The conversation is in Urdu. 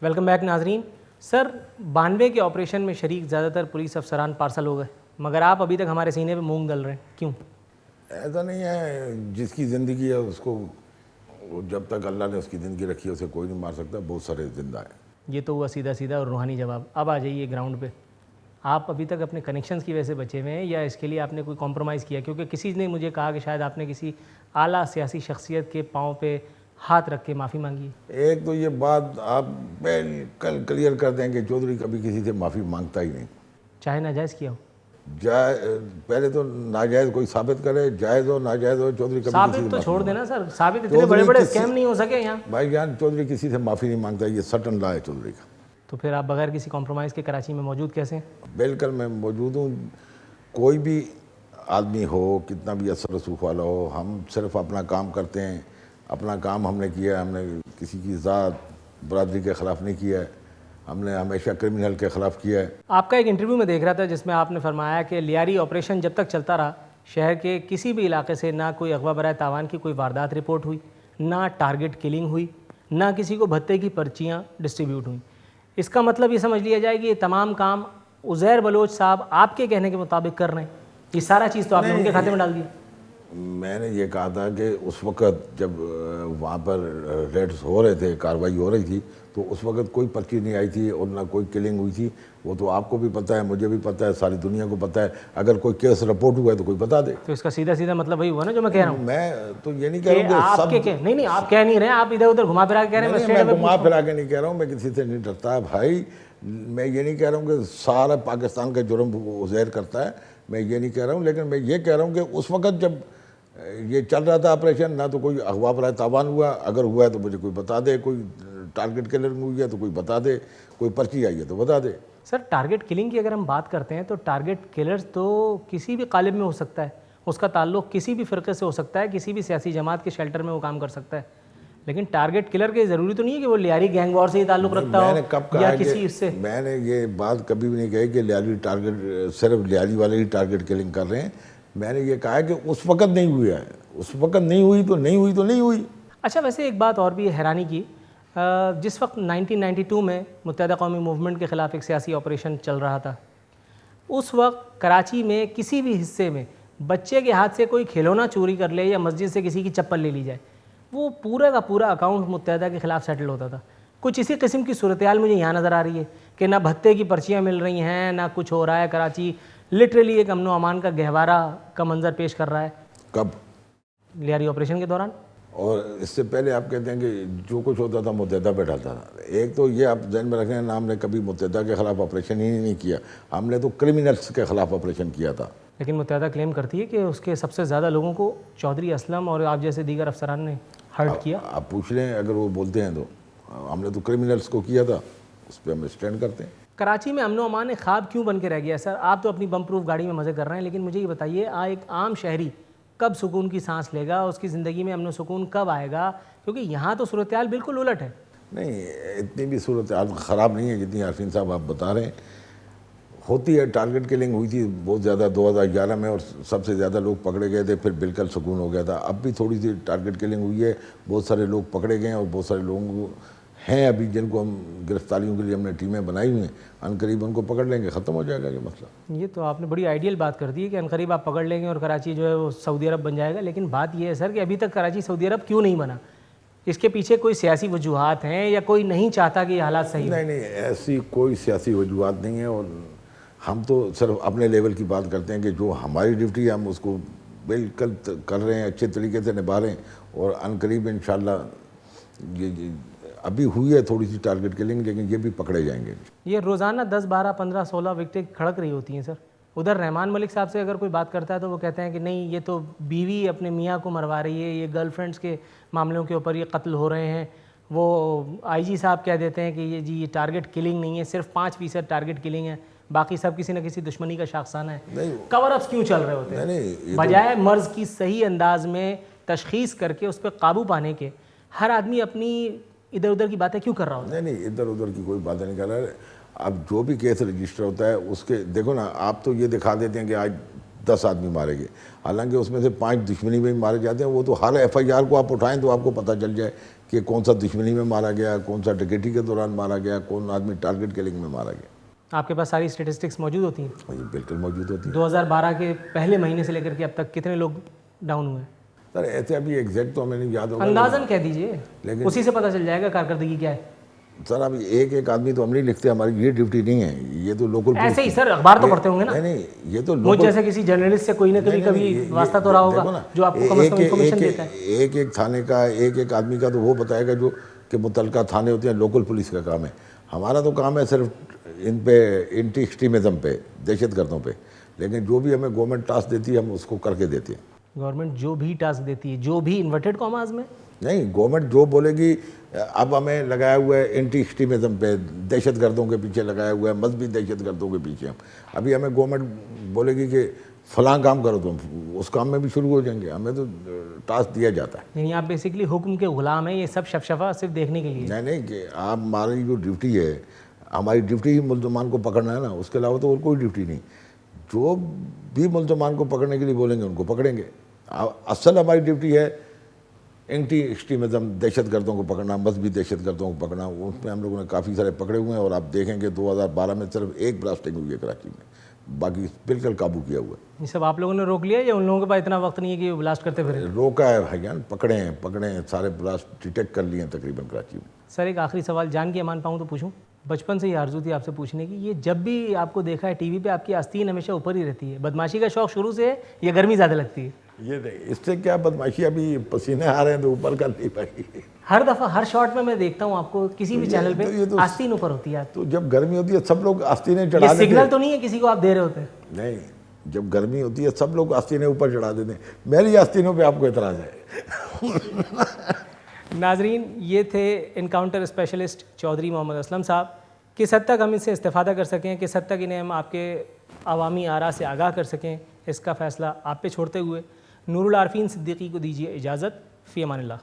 ویلکم بیک ناظرین. سر 92 کے آپریشن میں شریک زیادہ تر پولیس افسران پارسل ہو گئے, مگر آپ ابھی تک ہمارے سینے پہ مونگ ڈل رہے ہیں, کیوں؟ ایسا نہیں ہے, جس کی زندگی ہے اس کو جب تک اللہ نے اس کی زندگی رکھی ہے اسے کوئی نہیں مار سکتا. بہت سارے زندہ ہیں. یہ تو ہوا سیدھا سیدھا اور روحانی جواب. اب آ جائیے گراؤنڈ پہ. آپ ابھی تک اپنے کنیکشنز کی وجہ سے بچے ہوئے ہیں یا اس کے لیے آپ نے کوئی کمپرومائز کیا؟ کیونکہ کسی نے مجھے کہا کہ شاید آپ نے کسی اعلیٰ سیاسی شخصیت کے پاؤں پہ ہاتھ رکھ کے معافی مانگی. ایک تو یہ بات آپ بالکل کلیئر کر دیں کہ چودھری کبھی کسی سے معافی مانگتا ہی نہیں, چاہے ناجائز کیا ہو. پہلے تو ناجائز کوئی ثابت کرے, جائز ہو ناجائز ہو, چودھری کبھی کسی ثابت سے تو معافی چھوڑ نہیں دینا سر, ثابت اتنے بڑے بڑے اسکیم نہیں ہو سکے یہاں. بھائی جان, چودھری کسی سے معافی نہیں مانگتا, یہ سٹن لا ہے چودھری کا. تو پھر آپ بغیر کسی کمپرومائز کے کراچی میں موجود کیسے ہیں؟ بالکل میں موجود ہوں. کوئی بھی آدمی ہو, کتنا بھی اثر رسوخ والا ہو, ہم صرف اپنا کام کرتے ہیں. اپنا کام ہم نے کیا, ہم نے کسی کی ذات برادری کے خلاف نہیں کیا ہے, ہم نے ہمیشہ کرمنل کے خلاف کیا ہے. آپ کا ایک انٹرویو میں دیکھ رہا تھا جس میں آپ نے فرمایا کہ لیاری آپریشن جب تک چلتا رہا شہر کے کسی بھی علاقے سے نہ کوئی اغوا برائے تاوان کی کوئی واردات رپورٹ ہوئی, نہ ٹارگٹ کلنگ ہوئی, نہ کسی کو بھتے کی پرچیاں ڈسٹریبیوٹ ہوئیں. اس کا مطلب یہ سمجھ لیا جائے کہ یہ تمام کام عزیر بلوچ صاحب آپ کے کہنے کے مطابق کر رہے ہیں. یہ سارا چیز تو آپ نے ان کے کھاتے میں ڈال دیا. میں نے یہ کہا تھا کہ اس وقت جب وہاں پر ریڈز ہو رہے تھے, کارروائی ہو رہی تھی, تو اس وقت کوئی پرچی نہیں آئی تھی اور نہ کوئی کلنگ ہوئی تھی. وہ تو آپ کو بھی پتہ ہے, مجھے بھی پتہ ہے, ساری دنیا کو پتہ ہے. اگر کوئی کیس رپورٹ ہوا ہے تو کوئی بتا دے. تو اس کا سیدھا سیدھا مطلب وہی ہوا نا جو میں کہہ رہا ہوں. میں تو یہ نہیں کہہ رہا ہوں کہ سب نہیں آپ کہہ نہیں رہے, آپ ادھر ادھر گھما پھرا کے کہہ رہے ہیں. میں گھما پھرا کے نہیں کہہ رہا ہوں, میں کسی سے نہیں ڈرتا بھائی. میں یہ نہیں کہہ رہا ہوں کہ سارا پاکستان کا جرم عزیر کرتا ہے, میں یہ نہیں کہہ رہا ہوں. لیکن میں یہ کہہ رہا ہوں کہ اس وقت جب یہ چل رہا تھا آپریشن, نہ تو کوئی اغوا برائے تاوان ہوا, اگر ہوا ہے تو مجھے کوئی بتا دے. کوئی ٹارگٹ کلنگ ہوئی ہے تو کوئی بتا دے, کوئی پرچی آئی ہے تو بتا دے. سر ٹارگٹ کلنگ کی اگر ہم بات کرتے ہیں تو ٹارگٹ کلرز تو کسی بھی قالب میں ہو سکتا ہے, اس کا تعلق کسی بھی فرقے سے ہو سکتا ہے, کسی بھی سیاسی جماعت کے شیلٹر میں وہ کام کر سکتا ہے. لیکن ٹارگٹ کلر کے ضروری تو نہیں ہے کہ وہ لیاری گینگ وار سے ہی تعلق رکھتا ہو. میں نے کب کہا یا کسی اس سے, میں نے یہ بات کبھی بھی نہیں کہی کہ لیاری ٹارگٹ صرف لیاری والے ہی ٹارگٹ کلنگ کر رہے ہیں. میں نے یہ کہا ہے کہ اس وقت نہیں ہوا ہے, اس وقت نہیں ہوئی تو نہیں ہوئی تو نہیں ہوئی. اچھا ویسے ایک بات اور بھی حیرانی کی, جس وقت 1992 میں متحدہ قومی موومنٹ کے خلاف ایک سیاسی آپریشن چل رہا تھا, اس وقت کراچی میں کسی بھی حصے میں بچے کے ہاتھ سے کوئی کھلونا چوری کر لے یا مسجد سے کسی کی چپل لے لی جائے, وہ پورا کا پورا اکاؤنٹ متحدہ کے خلاف سیٹل ہوتا تھا. کچھ اسی قسم کی صورتحال مجھے یہاں نظر آ رہی ہے کہ نہ بھتے کی پرچیاں مل رہی ہیں, نہ کچھ ہو رہا ہے. کراچی لٹرلی ایک امن و امان کا گہوارہ کا منظر پیش کر رہا ہے. کب؟ لیاری آپریشن کے دوران. اور اس سے پہلے آپ کہتے ہیں کہ جو کچھ ہوتا تھا متحدہ بیٹھاتا تھا. ایک تو یہ آپ ذہن میں رکھیں, ہم نے کبھی متحدہ کے خلاف آپریشن ہی نہیں کیا, ہم نے تو کرمنلز کے خلاف آپریشن کیا تھا. لیکن متحدہ کلیم کرتی ہے کہ اس کے سب سے زیادہ لوگوں کو چودھری اسلم اور آپ جیسے دیگر افسران نے ہرٹ کیا. آپ پوچھ لیں اگر وہ بولتے ہیں تو, ہم نے تو کرمنلز کو کیا تھا, اس پہ ہم اسٹینڈ کرتے ہیں. کراچی میں امن و امان ایک خواب کیوں بن کے رہ گیا سر؟ آپ تو اپنی بم پروف گاڑی میں مزے کر رہے ہیں, لیکن مجھے یہ بتائیے ایک عام شہری کب سکون کی سانس لے گا, اس کی زندگی میں امن و سکون کب آئے گا؟ کیونکہ یہاں تو صورتحال بالکل الٹ ہے. نہیں, اتنی بھی صورتحال خراب نہیں ہے جتنی عارفین صاحب آپ بتا رہے ہیں. ہوتی ہے, ٹارگٹ کلنگ ہوئی تھی بہت زیادہ 2011 میں, اور سب سے زیادہ لوگ پکڑے گئے تھے, پھر بالکل سکون ہو گیا تھا. اب بھی تھوڑی سی ٹارگٹ کلنگ ہوئی ہے, بہت سارے لوگ پکڑے گئے ہیں, اور بہت سارے لوگوں ہیں ابھی جن کو ہم گرفتاریوں کے لیے ہم نے ٹیمیں بنائی ہوئی ہیں. عنقریب ان کو پکڑ لیں گے, ختم ہو جائے گا یہ مسئلہ. یہ تو آپ نے بڑی آئیڈیل بات کر دی ہے کہ عنقریب آپ پکڑ لیں گے اور کراچی جو ہے وہ سعودی عرب بن جائے گا. لیکن بات یہ ہے سر کہ ابھی تک کراچی سعودی عرب کیوں نہیں بنا؟ اس کے پیچھے کوئی سیاسی وجوہات ہیں یا کوئی نہیں چاہتا کہ یہ حالات صحیح ہیں؟ نہیں, ایسی کوئی سیاسی وجوہات نہیں ہے. اور ہم تو صرف اپنے لیول کی بات کرتے ہیں کہ جو ہماری ڈیوٹی ہے ہم اس کو بالکل کر رہے ہیں, اچھے طریقے سے نبھا رہے ہیں. اور عنقریب انشاءاللہ یہ ابھی ہوئی ہے تھوڑی سی ٹارگٹ کلنگ, لیکن یہ بھی پکڑے جائیں گے. یہ روزانہ 10, 12, 15, 16 وکٹیں کھڑک رہی ہوتی ہیں سر. ادھر رحمان ملک صاحب سے اگر کوئی بات کرتا ہے تو وہ کہتے ہیں کہ نہیں, یہ تو بیوی اپنے میاں کو مروا رہی ہے, یہ گرل فرینڈس کے معاملوں کے اوپر یہ قتل ہو رہے ہیں. وہ آئی جی صاحب کہہ دیتے ہیں کہ یہ ٹارگٹ کلنگ نہیں ہے, صرف 5% ٹارگٹ کلنگ ہے, باقی سب کسی نہ کسی دشمنی کا شاخسانہ ہے. کور اپس کیوں چل رہے ہوتے ہیں بجائے مرض کی صحیح انداز میں تشخیص کر کے اس پہ قابو پانے کے؟ ہر آدمی اپنی ادھر ادھر کی باتیں کیوں کر رہا ہوتا ہے؟ نہیں, ادھر ادھر کی کوئی باتیں نہیں کر رہا ہے. اب جو بھی کیس رجسٹر ہوتا ہے اس کے دیکھو نا, آپ تو یہ دکھا دیتے ہیں کہ آج 10 آدمی مارے گئے، حالانکہ اس میں سے 5 دشمنی میں مارے جاتے ہیں. وہ تو ہر FIR کو آپ اٹھائیں تو آپ کو پتہ چل جائے کہ کون سا دشمنی میں مارا گیا، کون سا ڈکیتی کے دوران مارا گیا، کون آدمی ٹارگٹ کلنگ میں مارا گیا. آپ کے پاس ساری اسٹیٹسٹکس موجود ہوتی ہیں؟ یہ بالکل موجود ہوتی ہے. 2012 کے پہلے مہینے سے لے کر کے اب تک کتنے لوگ ڈاؤن ہوئے ہیں؟ سر ایسے ابھی ایگزیکٹ تو ہمیں نہیں یاد ہوگا، اندازاً کہہ دیجئے، لیکن اسی سے پتہ چل جائے گا کارکردگی کیا ہے. سر اب ایک آدمی تو ہم نہیں لکھتے، ہماری یہ ڈیوٹی نہیں ہے. یہ تو لوکل ایسے ہی سر اخبار تو پڑھتے ہوں گے نا. نہیں، یہ تو مجھ جیسے کسی جرنلسٹ سے کوئی نہ کبھی واسطہ تو رہا ہوگا جو آپ کو کم از کم انفارمیشن دیتا ہے. ایک تھانے کا ایک آدمی کا تو وہ بتائے گا جو کہ متعلقہ تھانے ہوتے ہیں، لوکل پولیس کا کام ہے. ہمارا تو کام ہے صرف ان پہ اینٹی ایکسٹریمزم پہ، دہشت گردوں پہ. لیکن جو بھی ہمیں گورنمنٹ ٹاسک دیتی ہے ہم اس کو کر کے دیتے ہیں. گورنمنٹ جو بھی ٹاسک دیتی ہے، جو بھی انورٹڈ کاماز میں نہیں، گورنمنٹ جو بولے گی، اب ہمیں لگایا ہوا ہے اینٹی ایکسٹریمزم پہ، دہشت گردوں کے پیچھے لگایا ہوا ہے، مذہبی دہشت گردوں کے پیچھے. ابھی ہمیں گورنمنٹ بولے گی کہ فلاں کام کرو تم، اس کام میں بھی شروع ہو جائیں گے. ہمیں تو ٹاسک دیا جاتا ہے. یعنی آپ بیسکلی حکم کے غلام ہیں، یہ سب شفشفا صرف دیکھنے کے لیے. نہیں کہ آپ ہماری جو ڈیوٹی ہے، ہماری ڈیوٹی ہی ملزمان کو پکڑنا ہے نا، اس کے علاوہ تو اور کوئی ڈیوٹی نہیں. جو بھی ملزمان کو پکڑنے کے لیے بولیں گے ان کو پکڑیں گے. اصل ہماری ڈیوٹی ہے اینٹی ایکسٹریمزم، دہشت گردوں کو پکڑنا، مذہبی دہشت گردوں کو پکڑنا. اس میں ہم لوگوں نے کافی سارے پکڑے ہوئے ہیں، اور آپ دیکھیں کہ 2012 میں صرف ایک بلاسٹنگ ہوئی ہے کراچی میں، باقی بالکل قابو کیا ہوا ہے. یہ سب آپ لوگوں نے روک لیا یا ان لوگوں کے پاس اتنا وقت نہیں ہے کہ وہ بلاسٹ کرتے پھرے؟ روکا ہے بھائیان، پکڑے ہیں سارے بلاسٹ ڈیٹیکٹ کر لیے ہیں تقریباً کراچی میں. سر ایک آخری سوال جان کے امان پاؤں تو پوچھوں. بچپن سے یہ آرزو تھی آپ سے پوچھنے کی، یہ جب بھی آپ کو دیکھا ہے ٹی وی پہ آپ کی آستین ہمیشہ اوپر ہی رہتی ہے. بدماشی کا شوق شروع سے ہے یا گرمی زیادہ لگتی ہے؟ یہ نہیں، اس سے کیا بدماشی، ابھی پسینے آ رہے ہیں تو اوپر کر نہیں پائی. ہر دفعہ ہر شاٹ میں دیکھتا ہوں آپ کو کسی بھی چینل پہ آستین اوپر ہوتی ہے. تو جب گرمی ہوتی ہے سب لوگ آستینیں چڑھا یہ دیتے ہیں. سگنل تو نہیں ہے کسی کو آپ دے رہے ہوتے ہیں؟ نہیں، جب گرمی ہوتی ہے سب لوگ آستینیں اوپر چڑھا دیتے ہیں. میری آستینوں پہ آپ کو اعتراض ہے؟ ناظرین، یہ تھے انکاؤنٹر اسپیشلسٹ چودھری محمد اسلم صاحب. کس حد تک ہم ان سے استفادہ کر سکیں، کس حد تک انہیں ہم آپ کے عوامی آراء سے آگاہ کر سکیں، اس کا فیصلہ آپ پہ چھوڑتے ہوئے نور العارفین صدیقی کو دیجیے اجازت. فی امان اللہ.